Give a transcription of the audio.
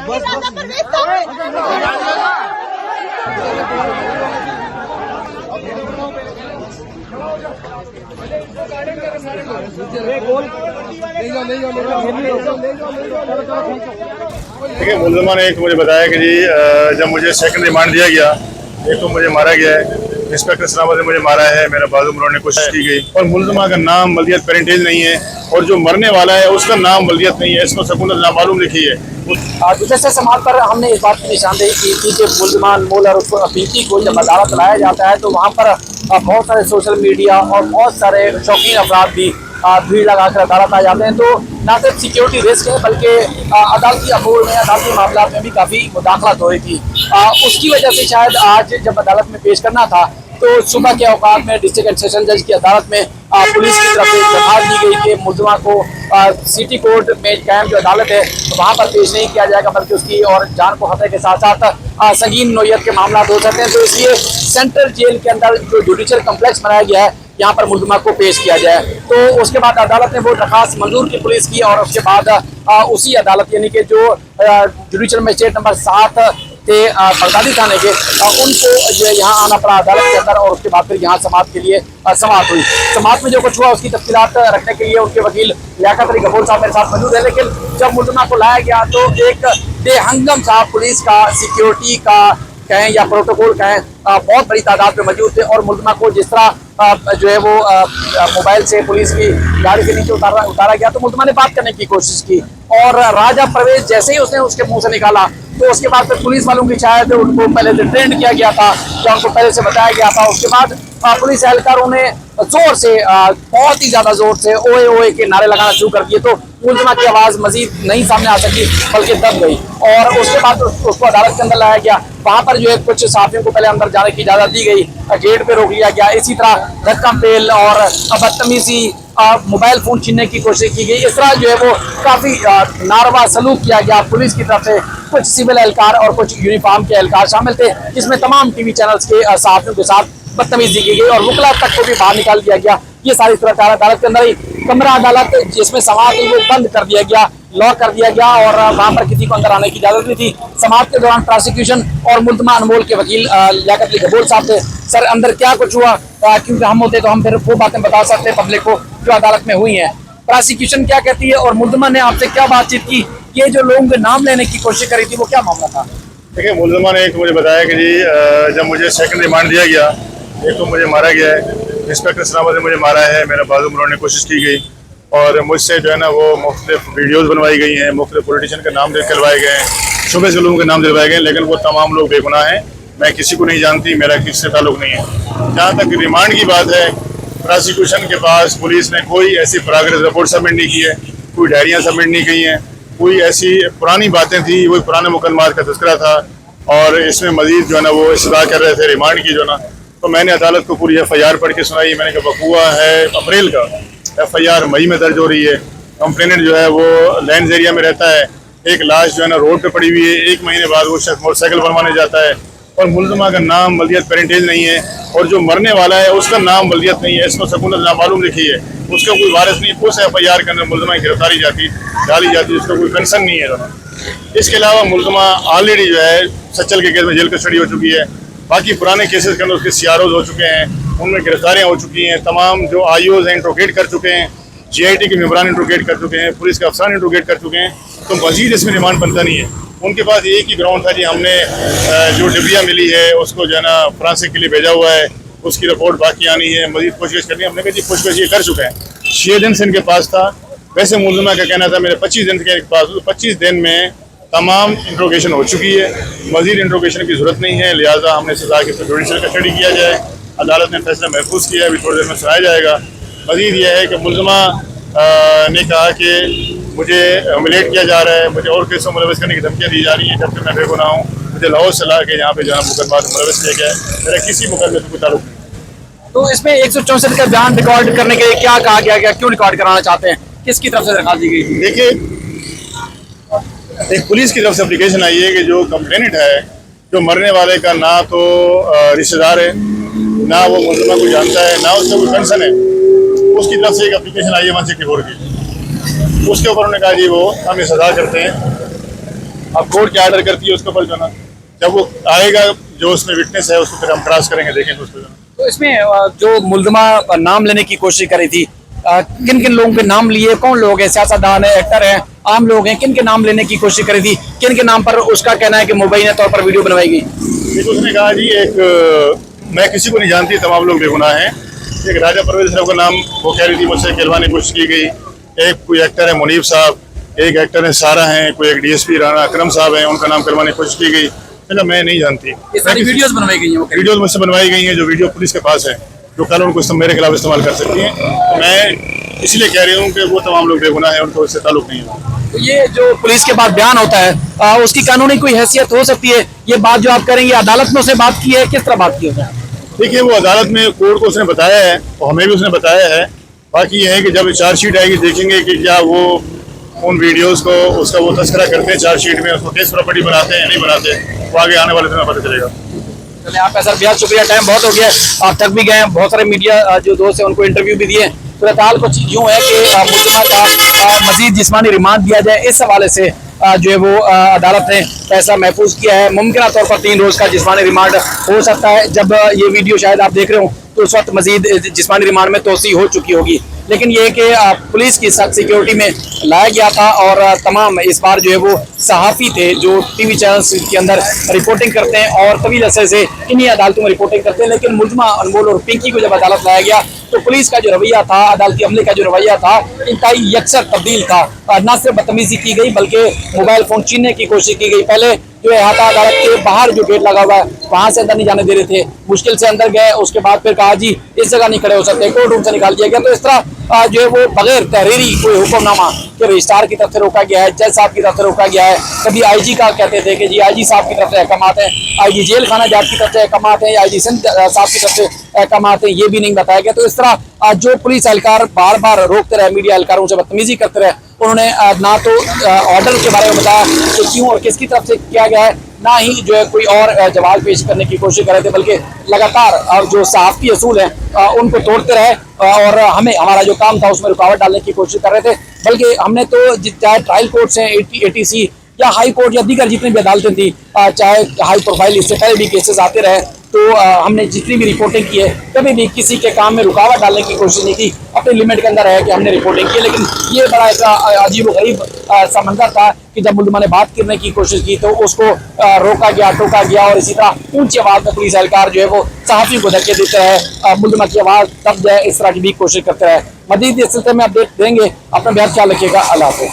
देखिए, मुलजमा ने एक मुझे बताया कि जी जब मुझे सेकंड रिमांड दिया गया, एक तो मुझे मारा गया है, इंस्पेक्टर सलामत ने मुझे मारा है, मेरा बाजू मरोड़ने की कोशिश की गई और मुलजमा का नाम बल्दियत पेरेंटेज नहीं है और जो मरने वाला है उसका नाम बल्दियत नहीं है, इसको सकूनत नामालूम लिखी है। दूसरे समाज पर हमने इस बात की निशानदेही की थी कि मुलजमान मोल और पीती को जब अदालत लाया जाता है तो वहाँ पर बहुत सारे सोशल मीडिया और बहुत सारे शौकीन अफराद भी भीड़ लगाकर अदालत आ जाते हैं। तो न सिर्फ सिक्योरिटी रिस्क है बल्कि अदालती अमूर में, अदालती मामला में भी काफ़ी मुदाखलत हो रही थी। उसकी वजह से शायद आज जब अदालत में पेश करना था तो सुबह के औकात में डिस्ट्रिक्ट एंड सेशन जज की अदालत में पुलिस की तरफ से दरखास्त दी गई कि मुलजमा को सिटी कोर्ट में कायम जो अदालत है वहाँ पर पेश नहीं किया जाएगा बल्कि उसकी और जान को खतरे के साथ साथ संगीन नोयत के मामला हो सकते हैं। तो इसलिए सेंट्रल जेल के अंदर जो जुडिशियल कम्प्लेक्स बनाया गया है यहाँ पर मुलजमा को पेश किया जाए। तो उसके बाद अदालत ने वो दरखास्त मंजूर की पुलिस की और उसके बाद उसी अदालत यानी कि जो जुडिशियल मजिस्ट्रेट नंबर 7 थे बगदादी थाने के, उनको जो यहाँ आना पड़ा अदालत के अंदर और उसके बाद फिर यहाँ समाअत के लिए समाअत हुई। समाअत में जो कुछ हुआ उसकी तफसीलात रखने के लिए उनके वकील लियाकत अली गफूर साहब मेरे साथ मौजूद है। लेकिन जब मुलजमा को लाया गया तो एक बेहंगम सा पुलिस का, सिक्योरिटी का कहें या प्रोटोकॉल कहें, बहुत बड़ी तादाद में मौजूद थे और मुलजमा को जिस तरह जो है वो मोबाइल से पुलिस की गाड़ी के नीचे उतारा गया तो मुलजमा ने बात करने की कोशिश की और राजा परवेज जैसे ही उसने उसके मुंह से निकाला तो उसके बाद फिर पुलिस वालों की शायद उनको पहले से ट्रेंड किया गया था या उनको पहले से बताया गया था। उसके बाद पुलिस एहलकारों ने जोर से, बहुत ही ज्यादा जोर से ओए ओए के नारे लगाना शुरू कर दिए तो मुलजमा की आवाज मजीद नहीं सामने आ सकी बल्कि दब गई और उसके बाद उसको अदालत के अंदर लाया गया। वहाँ पर जो है कुछ साथियों को पहले अंदर जाने की इजाजत दी गई, गेट पे रोक लिया गया। इसी तरह धक्का पेल और बदतमीजी, मोबाइल फोन छीनने की कोशिश की गई। इस तरह जो है वो काफी नारवा सलूक किया गया पुलिस की तरफ से। कुछ सिविल एहलकार और कुछ यूनिफॉर्म के एहलकार शामिल थे जिसमें तमाम टीवी चैनल्स के साथियों के साथ बदतमीजी की गई और वकला तक को भी बाहर निकाल दिया गया। ये सारी सूरत अदालत के अंदर ही कमरा अदालत जिसमें समाअत वो बंद कर दिया गया, लॉक कर दिया गया और वहाँ पर किसी को अंदर आने की इजाजत नहीं थी। समाअत के दौरान प्रोसिक्यूशन और मुलजमा अनमोल के वकील लियाकत अली गफूर साहब थे। सर, अंदर क्या कुछ हुआ? क्योंकि हम होते तो हम फिर वो बातें बता सकते हैं पब्लिक को जो अदालत में हुई है। प्रोसिक्यूशन क्या कहती है और मुलजमा ने आपसे क्या बातचीत की? ये जो लोगों के नाम लेने की कोशिश करी थी वो क्या मामला था? देखिए, मुलजमा ने एक मुझे बताया कि जी जब मुझे सेकंड रिमांड दिया गया, एक तो मुझे मारा गया है, इंस्पेक्टर सलामत ने मुझे मारा है, मेरा बाजू मरोड़ने की कोशिश की गई और मुझसे जो है ना वो मुख्तलिफ वीडियोज़ बनवाई गई हैं, मुख्तलिफ पॉलिटिशियन के नाम दिलवाए गए हैं, शुबे से लोगों के नाम दिलवाए गए हैं, लेकिन वो तमाम लोग बेगुनाह हैं। मैं किसी को नहीं जानती, मेरा किसी से ताल्लुक़ नहीं है। जहाँ तक रिमांड की बात है, प्रोसिक्यूशन के पास पुलिस ने कोई ऐसी प्रोग्रेस रिपोर्ट सबमिट नहीं की है, कोई डायरियाँ सबमिट नहीं की हैं, कोई ऐसी पुरानी बातें थी, वही पुराने मुकदमात का तज़किरा था और इसमें मज़ीद जो है ना वो इस्तदा कर रहे थे रिमांड की जो ना। तो मैंने अदालत को पूरी FIR पढ़ के सुनाई। मैंने कहा वक़ूआ है अप्रैल का, FIR मई में दर्ज हो रही है। कंप्लेनेंट जो है वो लैंड एरिया में रहता है, एक लाश जो है ना रोड पे पड़ी हुई है, 1 महीने बाद वो शख्स मोटरसाइकिल बनवाने जाता है और मुलजमा का नाम बल्दियत पेरेंटेज नहीं है और जो मरने वाला है उसका नाम बल्दियत नहीं है, इसको सकूनत नामालूम लिखी है, उसका कोई वारिस नहीं, उस FIR के अंदर मुलजमा की गिरफ्तारी डाली जाती है, उसका कोई कंसर्न नहीं है। इसके अलावा मुलजमा ऑलरेडी जो है सच्चल के केस में जेल कस्टडी हो चुकी है। बाकी पुराने केसेस के अंदर उसके CROs हो चुके हैं, उनमें गिरफ्तारियाँ हो चुकी हैं, तमाम जो IOs हैं इंट्रोगेट कर चुके हैं, GIT के मेंबरान इंट्रोगेट कर चुके हैं, पुलिस के अफसरान इंट्रोगेट कर चुके हैं। तो मजीद इसमें रिमांड बनता नहीं है। उनके पास एक ही ग्राउंड था जी, हमने जो डिबिया मिली है उसको जो है ना फ्रांसिक के लिए भेजा हुआ है, उसकी रिपोर्ट बाकी आनी है, मजीद पूछगिछ करनी है। हमने कहा जी पूछगिछ ये कर चुके हैं, 6 दिन से इनके पास था। वैसे मुलजमा का कहना था मेरे 25 दिन के पास, 25 दिन में तमाम इंट्रोगेशन हो चुकी है, मजीद इंट्रोगेशन की जरूरत नहीं है, लिहाजा हमने सजा की जुडिशल कस्टडी किया जाए। अदालत ने फैसला महफूज किया, अभी थोड़ी देर में सुनाया जाएगा। मजीद यह है कि मुलजमा ने कहा कि मुझे ह्यूमिलेट किया जा रहा है, मुझे और केसों मुलविस करने की धमकियाँ दी जा रही हैं, जबकि मैं बेगुनाह हूँ। मुझे लाहौर से ला के यहाँ पे जो है मुकदमा मुलविस किया गया है, मेरा किसी मुकदमे से कोई ताल्लुक नहीं। तो इसमें 164 का बयान रिकॉर्ड करने के लिए क्या कहा गया, क्यों रिकॉर्ड कराना चाहते हैं, किसकी तरफ से दरखास्त दी गई? देखिए, एक पुलिस की तरफ से एप्लीकेशन आई है कि जो कंप्लेनेंट है, जो मरने वाले का ना तो रिश्तेदार है, ना वो मुलजमा को जानता है, ना उसका कोई कंसर्न है, उसकी तरफ से एक एप्लीकेशन आई है 164 की। उसके ऊपर उन्होंने कहा जी वो हम ये सजा करते हैं अब कोर्ट क्या ऑर्डर करती है उसके ऊपर जो है ना, जब वो आएगा जो उसमें विटनेस है उसको फिर हम क्रॉस करेंगे, देखेंगे उसको जो है ना। तो इसमें जो मुल्जिमा नाम लेने की कोशिश करी थी, किन किन लोगों के नाम लिए, कौन लोग हैं, सियासतदान है, एक्टर हैं, आम लोग हैं, किन के नाम लेने की कोशिश करी थी, किन के नाम पर उसका कहना है कि मुबैना तौर पर वीडियो बनवाई गई? एक उसने कहा जी, मैं किसी को नहीं जानती, तमाम लोग बेगुनाह हैं। एक राजा परवेज साहब का नाम वो कह रही थी मुझसे कहलवाने की कोशिश की गई। एक कोई एक्टर है मुनीब साहब, एक एक्टर है सारा हैं, कोई एक डीएसपी राणा अकरम साहब हैं, उनका नाम करवाने की कोशिश की गई। मैं नहीं जानती। ये सारी वीडियोस बनवाई गई हैं? वीडियोज मुझसे बनवाई गई हैं, जो वीडियो पुलिस के पास है, जो कल उनको मेरे खिलाफ इस्तेमाल कर सकती हैं। तो मैं इसलिए कह रही हूँ कि वो तमाम लोग बेगुनाह हैं, उनको इससे ताल्लुक नहीं है। तो ये जो पुलिस के पास बयान होता है, उसकी कानूनी कोई हैसियत हो सकती है? ये बात जो आप करेंगे, अदालत में उसने बात की है, किस तरह बात की है? देखिए, वो अदालत में कोर्ट को उसने बताया है और हमें भी उसने बताया है। बाकी ये है कि जब चार्जशीट आएगी देखेंगे कि क्या वो उन वीडियोस को उसका वो तस्करा करते हैं, चार्जशीट में उसको केस प्रॉपर्टी बनाते हैं या नहीं बनाते, वो आगे आने वाले समय पता चलेगा। चलिए, आपका सर बेहद शुक्रिया, टाइम बहुत हो गया, आप थक भी गए हैं, बहुत सारे मीडिया जो दोस्त हैं उनको इंटरव्यू भी दिए। फिलहाल कुछ यूँ है कि मुल्जिमा का मजीद जिस्मानी रिमांड दिया जाए, इस हवाले से जो है वो अदालत ने फैसला महफूज किया है। मुमकिन तौर पर 3 रोज का जिस्मानी रिमांड हो सकता है। जब ये वीडियो शायद आप देख रहे हो तो उस वक्त मजीद जिस्मानी रिमांड में तोसी हो चुकी होगी, लेकिन ये कि पुलिस की सख्त सिक्योरिटी में लाया गया था और तमाम इस बार जो है वो सहाफ़ी थे जो टीवी चैनल्स के अंदर रिपोर्टिंग करते हैं और तवील अरसे से इन्हीं अदालतों में रिपोर्टिंग करते हैं। लेकिन मुल्जिमा अनमोल और पिंकी को जब अदालत लाया गया तो पुलिस का जो रवैया था, अदालती अमले का जो रवैया था, इंतहाई यकसर तब्दील था। न सिर्फ बदतमीजी की गई बल्कि मोबाइल फोन छीनने की कोशिश की गई। पहले जो है हाथा अदालत के बाहर जो गेट लगा हुआ है वहां से अंदर नहीं जाने दे रहे थे, मुश्किल से अंदर गए, उसके बाद फिर कहा जी इस जगह नहीं खड़े हो सकते, कोर्ट रूम से निकाल दिया गया। तो इस तरह जो है वो बगैर तहरीरी कोई हुक्मनामा कि रजिस्ट्रार की तरफ से रोका गया है, जज साहब की तरफ से रोका गया है। कभी आईजी का कहते थे कि जी आईजी साहब की तरफ से अहकाम आते हैं, आईजी जेल खाना जाट की तरफ से अहकाम आते हैं, आईजी सिंध साहब की तरफ से अहकाम आते हैं, ये भी नहीं बताया गया। तो इस तरह जो पुलिस एहलकार बार बार रोकते रहे, मीडिया एहलकारों से बदतमीजी करते रहे, उन्होंने ना तो ऑर्डर के बारे में बताया कि क्यों और किसकी तरफ से किया गया है, ना ही जो है कोई और जवाब पेश करने की कोशिश कर रहे थे, बल्कि लगातार जो सहाफ़ी असूल हैं उनको तोड़ते रहे और हमें हमारा जो काम था उसमें रुकावट डालने की कोशिश कर रहे थे। बल्कि हमने तो चाहे ट्रायल कोर्ट्स हैं, ATC या हाई कोर्ट या दीगर जितनी भी अदालतें थी, चाहे हाई प्रोफाइल इससे पहले भी केसेस आते रहे, तो हमने जितनी भी रिपोर्टिंग की है कभी भी किसी के काम में रुकावट डालने की कोशिश नहीं की। अपनी लिमिट के अंदर है कि हमने रिपोर्टिंग की। लेकिन ये बड़ा ऐसा अजीब व गरीब समंदर था कि जब मुल्जिमा ने बात करने की कोशिश की तो उसको रोका गया, टोका गया और इसी तरह ऊंची आवाज में पुलिस एहलकार जो है वो सहाफ़ी को धक्के देते रहे, मुल्जिमा की आवाज दब जाए इस तरह की भी कोशिश करते रहे। मजीद इस सिलसिले में अपडेट देंगे। अपना बेहद ख्याल रखिएगा। अल्लाह हाफ़िज़।